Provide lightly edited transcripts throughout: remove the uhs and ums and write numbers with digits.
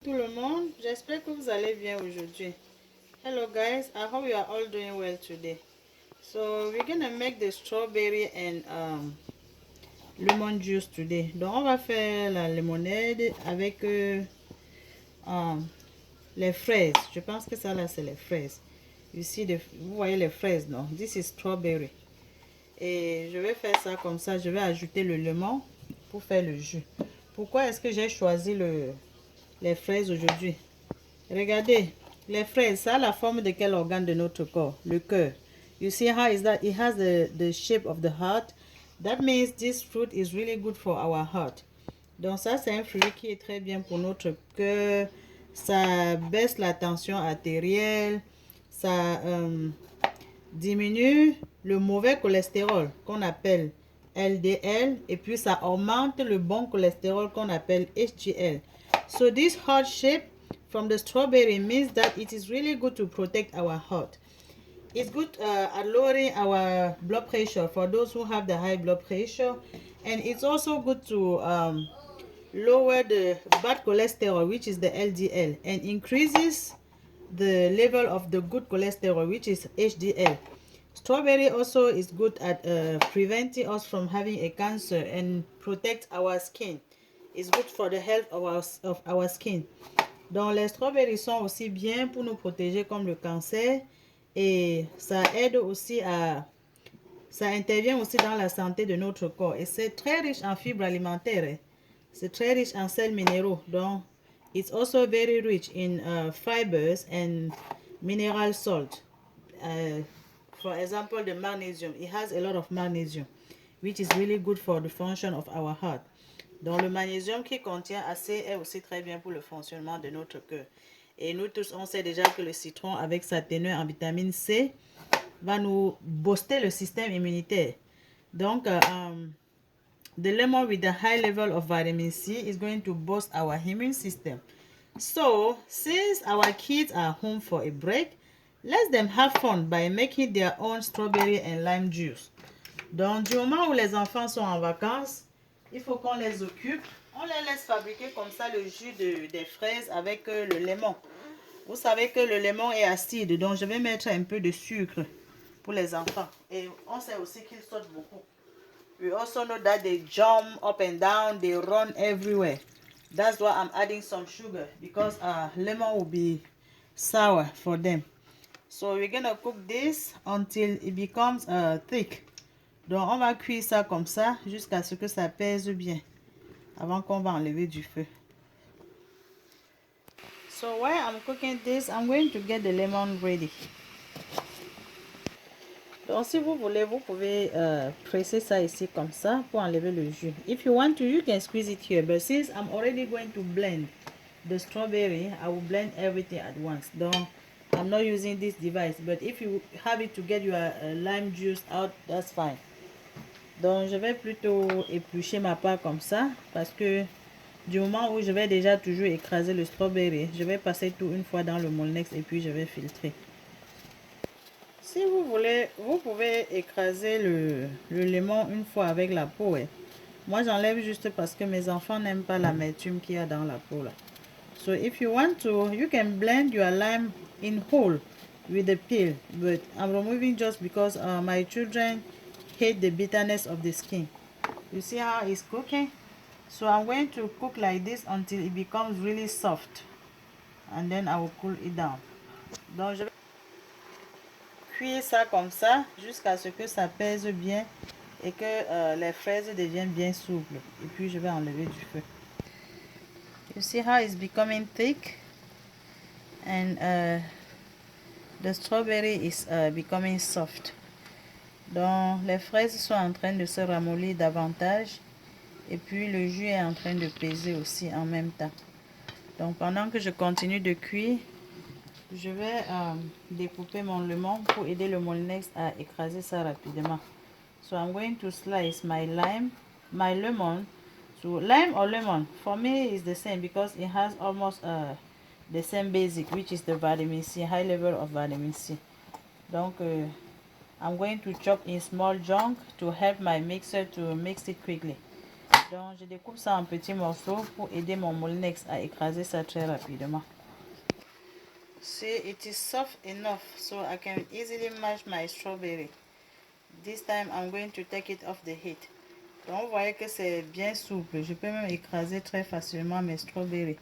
Tout le monde, j'espère que vous allez bien aujourd'hui. Hello guys, I hope you are all doing well today. So we're gonna make the strawberry and lemon juice today. Donc on va faire la limonade avec les fraises. Je pense que ça là c'est les fraises. Ici vous voyez les fraises, non? This is strawberry. Et je vais faire ça comme ça. Je vais ajouter le lemon pour faire le jus. Pourquoi est-ce que j'ai choisi les fraises aujourd'hui? Regardez, les fraises, ça a la forme de quel organe de notre corps? Le cœur. You see how is that? It has the shape of the heart. That means this fruit is really good for our heart. Donc ça, c'est un fruit qui est très bien pour notre cœur. Ça baisse la tension artérielle. Ça diminue le mauvais cholestérol qu'on appelle LDL. Et puis ça augmente le bon cholestérol qu'on appelle HDL. So this heart shape from the strawberry means that it is really good to protect our heart. It's good at lowering our blood pressure for those who have the high blood pressure, and it's also good to lower the bad cholesterol, which is the LDL, and increases the level of the good cholesterol, which is HDL. Strawberry also is good at preventing us from having a cancer and protect our skin. It's good for the health of our skin. Donc les strawberries sont aussi bien pour nous protéger comme le cancer, et ça aide aussi ça intervient aussi dans la santé de notre corps, et c'est très riche en fibres alimentaires. C'est très riche en sels minéraux. Donc it's also very rich in fibers and mineral salt. For example, the magnesium. It has a lot of magnesium, which is really good for the function of our heart. Donc le magnésium qui contient assez est aussi très bien pour le fonctionnement de notre cœur. Et nous tous, on sait déjà que le citron, avec sa teneur en vitamine C, va nous booster le système immunitaire. Donc, the lemon with the high level of vitamin C is going to boost our immune system. So, since our kids are home for a break, let them have fun by making their own strawberry and lime juice. Donc, du moment où les enfants sont en vacances, il faut qu'on les occupe. On les laisse fabriquer comme ça le jus des fraises avec le lemon. Vous savez que le lemon est acide, donc je vais mettre un peu de sucre pour les enfants. Et on sait aussi qu'ils sautent beaucoup. We also know that they jump up and down, they run everywhere. That's why I'm adding some sugar, because lemon will be sour for them. So we're gonna cook this until it becomes thick. Donc on va cuire ça comme ça jusqu'à ce que ça pèse bien avant qu'on va enlever du feu. So while I'm cooking this, I'm going to get the lemon ready. Donc si vous voulez, vous pouvez presser ça ici comme ça pour enlever le jus. If you want to, you can squeeze it here. But since I'm already going to blend the strawberry, I will blend everything at once. Donc I'm not using this device. But if you have it to get your lime juice out, that's fine. Donc je vais plutôt éplucher ma part comme ça, parce que du moment où je vais déjà toujours écraser le strawberry, je vais passer tout une fois dans le Molnex et puis je vais filtrer. Si vous voulez, vous pouvez écraser le lemon une fois avec la peau. Moi j'enlève juste parce que mes enfants n'aiment pas l'amertume qu'il y a dans la peau là. So if you want to, you can blend your lime in whole with the peel, but I'm removing just because my children hate the bitterness of the skin. You see how it's cooking? So I'm going to cook like this until it becomes really soft, and then I will cool it down. Donc je vais cuire ça comme ça jusqu'à ce que ça pèse bien et que les fraises deviennent bien souples. Et puis je vais enlever du feu. You see how it's becoming thick, and the strawberry is becoming soft. Donc les fraises sont en train de se ramollir davantage, et puis le jus est en train de peser aussi en même temps. Donc pendant que je continue de cuire, je vais découper mon lemon pour aider le Molnex à écraser ça rapidement. So I'm going to slice my lemon. So lime or lemon, for me is the same because it has almost the same basic, which is the vitamin C, high level of vitamin C. Donc I'm going to chop in small chunks to help my mixer to mix it quickly. Donc je découpe ça en petits morceaux pour aider mon Moulinex à écraser ça très rapidement. See, it is soft enough so I can easily mash my strawberry. This time I'm going to take it off the heat. Donc vous voyez que c'est bien souple. Je peux même écraser très facilement mes strawberries,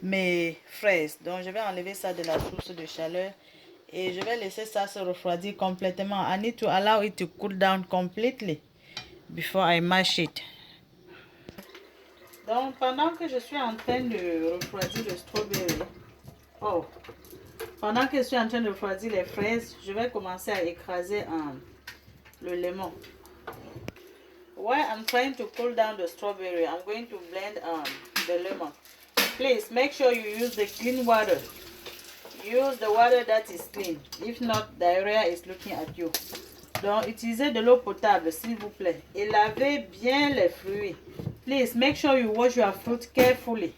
mes fraises. Donc je vais enlever ça de la source de chaleur et je vais laisser ça se refroidir complètement. I need to allow it to cool down completely before I mash it. Donc pendant que je suis en train de refroidir le strawberry, pendant que je suis en train de refroidir les fraises, je vais commencer à écraser le lemon. While I'm trying to cool down the strawberry, I'm going to blend the lemon. Please make sure you use the clean water. Use the water that is clean. If not, diarrhea is looking at you. Donc, utilisez de l'eau potable, s'il vous plaît. Et lavez bien les fruits. Please make sure you wash your fruit carefully.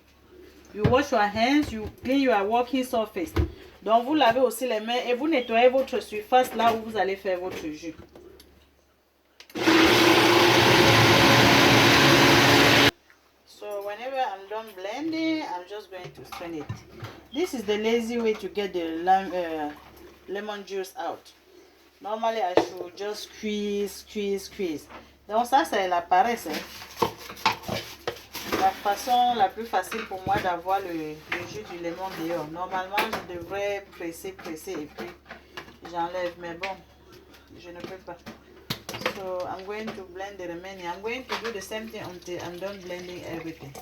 You wash your hands, you clean your working surface. Donc, vous lavez aussi les mains et vous nettoyez votre surface là où vous allez faire votre jus. So, whenever I'm done blending, I'm just going to strain it. This is the lazy way to get the lemon juice out. Normally, I should just squeeze. Donc ça, c'est la paresse. La façon la plus facile pour moi d'avoir le jus du lemon dehors. Normalement, je devrais presser et puis j'enlève. Mais bon, je ne peux pas. So, I'm going to blend the remaining. I'm going to do the same thing until I'm done blending everything.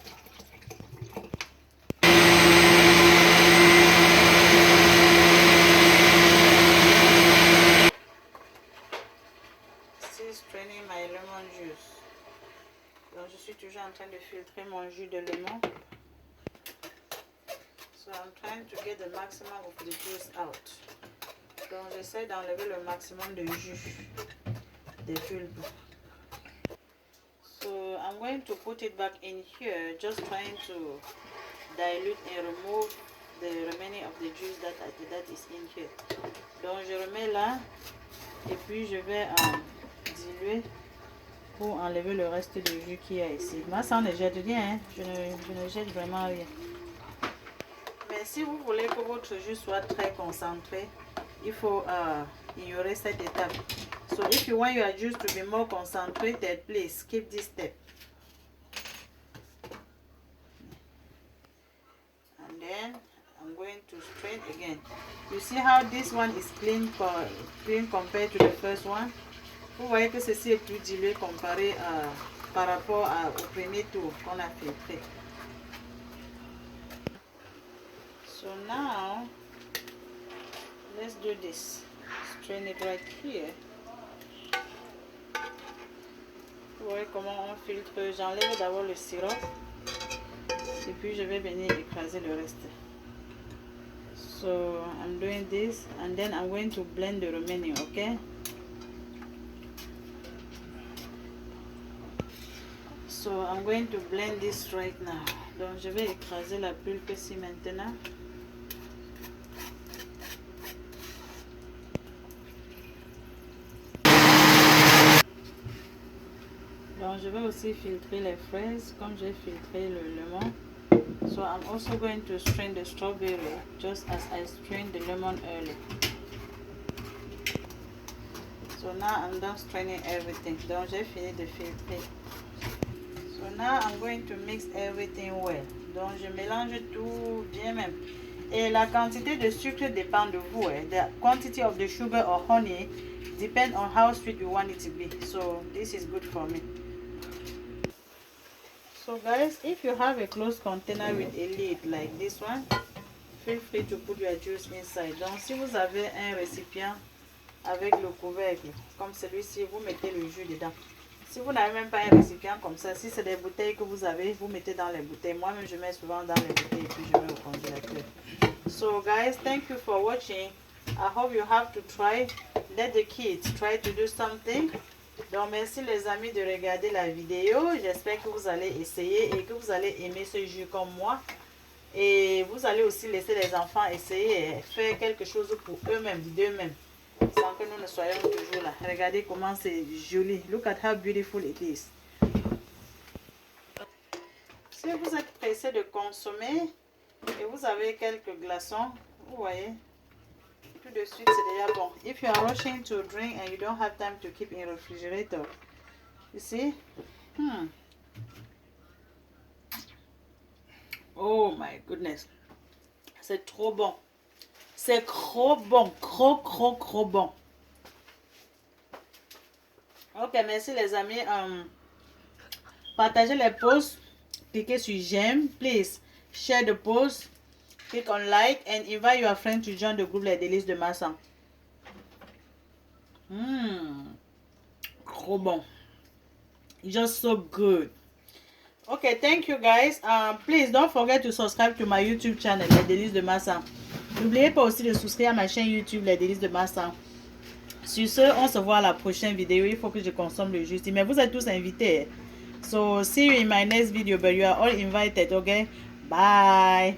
Straining my lemon juice. Donc je suis toujours en train de filtrer mon jus de lemon. So I'm trying to get the maximum of the juice out. Donc j'essaie d'enlever le maximum de jus des pulpes. So I'm going to put it back in here, just trying to dilute and remove the remaining of the juice that is in here. Donc je remets là et puis je vais diluer pour enlever le reste du jus qu'il y a ici. Moi, ça ne jette rien, hein? Je ne jette vraiment rien. Mais si vous voulez que votre jus soit très concentré, il faut ignorer cette étape. So if you want your juice to be more concentrated, please skip this step. And then I'm going to strain again. You see how this one is clean compared to the first one? Vous voyez que ceci est plus dilué comparé par rapport au premier tour qu'on a filtré. So now, let's do this. Strain it right here. Vous voyez comment on filtre. J'enlève d'abord le sirop et puis je vais venir écraser le reste. So I'm doing this and then I'm going to blend the remaining, okay? So I'm going to blend this right now. Donc je vais écraser la pulpe ici maintenant. Donc je vais aussi filtrer les fraises comme j'ai filtré le lemon. So I'm also going to strain the strawberry just as I strained the lemon earlier. So now I'm done straining everything. Donc j'ai fini de filtrer. So now I'm going to mix everything well. Donc je mélange tout bien même. Et la quantité de sucre dépend de vous. The quantity of the sugar or honey depends on how sweet you want it to be. So this is good for me. So guys, if you have a closed container with a lid like this one, feel free to put your juice inside. Donc si vous avez un récipient avec le couvercle comme celui-ci, vous mettez le jus dedans. Si vous n'avez même pas un récipient comme ça, si c'est des bouteilles que vous avez, vous mettez dans les bouteilles. Moi-même, je mets souvent dans les bouteilles et puis je mets au congélateur. So guys, thank you for watching. I hope you have to try. Let the kids try to do something. Donc merci les amis de regarder la vidéo. J'espère que vous allez essayer et que vous allez aimer ce jus comme moi. Et vous allez aussi laisser les enfants essayer et faire quelque chose pour eux-mêmes, d'eux-mêmes, sans que nous ne soyons toujours là. Regardez comment c'est joli. Look at how beautiful it is. Si vous êtes pressé de consommer et vous avez quelques glaçons, vous voyez, tout de suite c'est déjà bon. If you are rushing to drink and you don't have time to keep in refrigerator, you see? Oh my goodness. C'est trop bon. C'est trop bon. Trop bon. Ok, merci les amis. Partagez les posts. Cliquez sur j'aime. Please share the post. Click on like and invite your friend to join the group Les Délices de Massa. Trop bon. Just so good. Okay, thank you guys. Please don't forget to subscribe to my YouTube channel Les Délices de Massa. N'oubliez pas aussi de souscrire à ma chaîne YouTube Les Délices de Massa. Sur ce, on se voit à la prochaine vidéo. Il faut que je consomme le jus. Mais vous êtes tous invités. So see you in my next video, but you are all invited, okay? Bye.